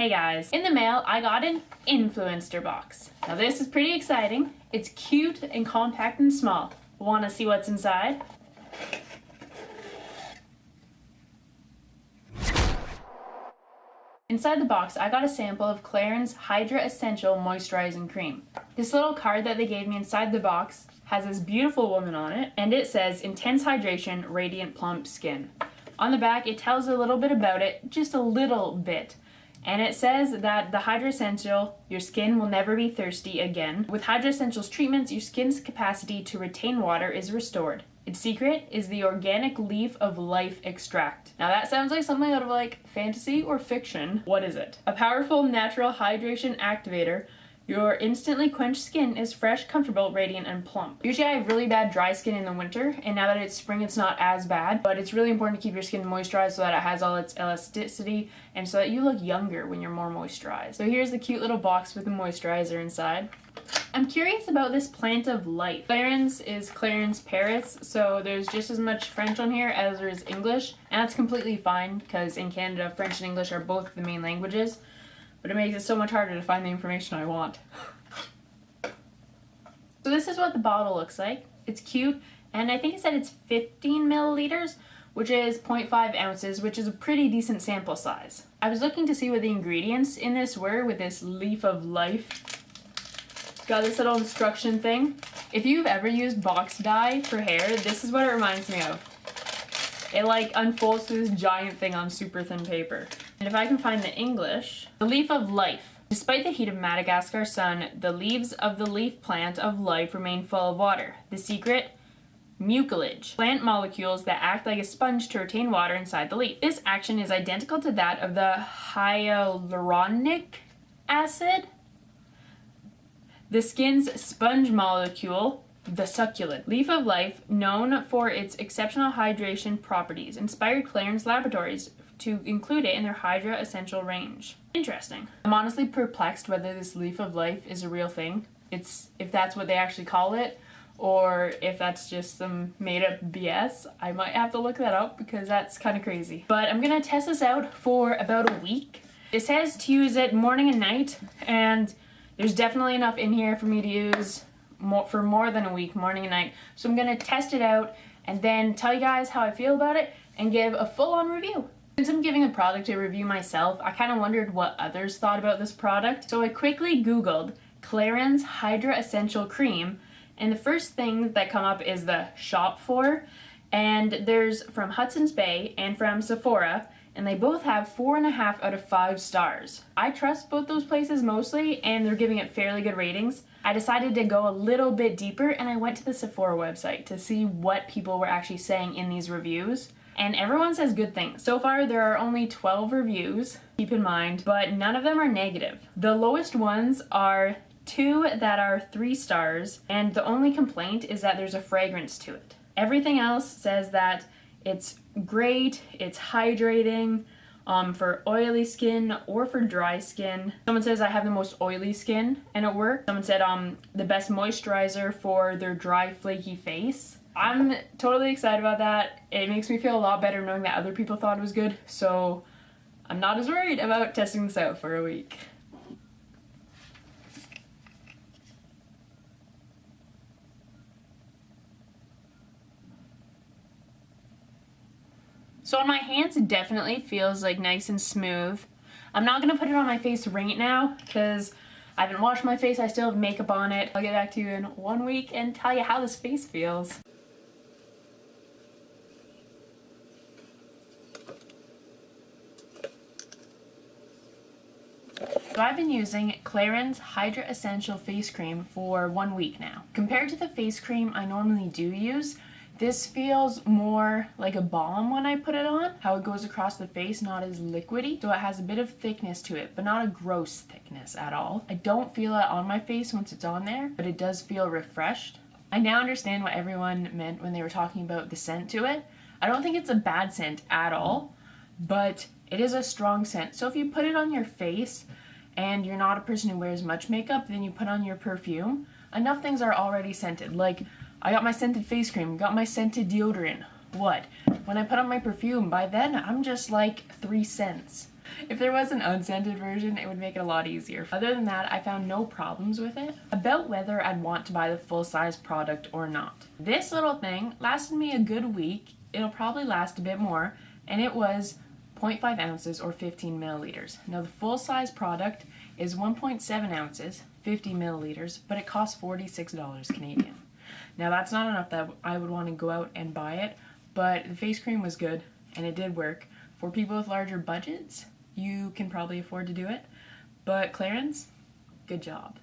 Hey guys, in the mail I got an Influenster box. Now this is pretty exciting. It's cute and compact and small. Want to see what's inside? Inside the box, I got a sample of Clarins Hydra Essential Moisturizing Cream. This little card that they gave me inside the box has this beautiful woman on it, and it says, "Intense hydration, radiant plump skin." On the back, it tells a little bit about it, just a little bit. And it says that the Hydra Essential, your skin will never be thirsty again. With Hydra Essentials treatments, your skin's capacity to retain water is restored. Its secret is the organic leaf of life extract. Now that sounds like something out of like fantasy or fiction. What is it? A powerful natural hydration activator. Your instantly quenched skin is fresh, comfortable, radiant, and plump. Usually I have really bad dry skin in the winter, and now that it's spring it's not as bad, but it's really important to keep your skin moisturized so that it has all its elasticity and so that you look younger when you're more moisturized. So here's the cute little box with the moisturizer inside. I'm curious about this plant of life. Clarins is Clarins Paris, so there's just as much French on here as there is English, and that's completely fine because in Canada, French and English are both the main languages. But it makes it so much harder to find the information I want. So this is what the bottle looks like. It's cute, and I think it said it's 15 milliliters, which is 0.5 ounces, which is a pretty decent sample size. I was looking to see what the ingredients in this were with this leaf of life. It's got this little instruction thing. If you've ever used box dye for hair, this is what it reminds me of. It like unfolds to this giant thing on super thin paper. And if I can find the English, the leaf of life. Despite the heat of Madagascar sun, the leaves of the leaf plant of life remain full of water. The secret? Mucilage. Plant molecules that act like a sponge to retain water inside the leaf. This action is identical to that of the hyaluronic acid. The skin's sponge molecule, the succulent. Leaf of life, known for its exceptional hydration properties, inspired Clarins Laboratories to include it in their Hydra Essential range. Interesting. I'm honestly perplexed whether this leaf of life is a real thing. If that's what they actually call it, or if that's just some made-up BS. I might have to look that up because that's kind of crazy. But I'm gonna test this out for about a week. It says to use it morning and night, and there's definitely enough in here for me to use for more than a week, morning and night. So I'm gonna test it out and then tell you guys how I feel about it and give a full-on review. Since I'm giving a product a review myself, I kind of wondered what others thought about this product. So I quickly Googled Clarins Hydra Essential Cream, and the first thing that come up is the shop for, and there's from Hudson's Bay and from Sephora, and they both have 4.5 out of 5 stars. I trust both those places mostly, and they're giving it fairly good ratings. I decided to go a little bit deeper, and I went to the Sephora website to see what people were actually saying in these reviews. And everyone says good things. So far there are only 12 reviews, keep in mind, but none of them are negative. The lowest ones are 2 that are 3 stars, and the only complaint is that there's a fragrance to it. Everything else says that it's great, it's hydrating, for oily skin or for dry skin. Someone says I have the most oily skin and it worked. Someone said the best moisturizer for their dry, flaky face. I'm totally excited about that. It makes me feel a lot better knowing that other people thought it was good, so I'm not as worried about testing this out for a week. So on my hands it definitely feels like nice and smooth. I'm not gonna put it on my face right now because I haven't washed my face, I still have makeup on it. I'll get back to you in 1 week and tell you how this face feels. So I've been using Clarins Hydra Essential Face Cream for 1 week now. Compared to the face cream I normally do use, this feels more like a balm when I put it on. How it goes across the face, not as liquidy. So it has a bit of thickness to it, but not a gross thickness at all. I don't feel it on my face once it's on there, but it does feel refreshed. I now understand what everyone meant when they were talking about the scent to it. I don't think it's a bad scent at all, but it is a strong scent. So if you put it on your face and you're not a person who wears much makeup, then you put on your perfume, enough things are already scented. Like, I got my scented face cream, got my scented deodorant. What? When I put on my perfume, by then I'm just like 3 scents. If there was an unscented version, it would make it a lot easier. Other than that, I found no problems with it. About whether I'd want to buy the full-size product or not. This little thing lasted me a good week. It'll probably last a bit more, and it was 0.5 ounces or 15 milliliters. Now the full-size product is 1.7 ounces, 50 milliliters, but it costs $46 Canadian. Now that's not enough that I would want to go out and buy it, but the face cream was good and it did work. For people with larger budgets, you can probably afford to do it, but Clarins, good job.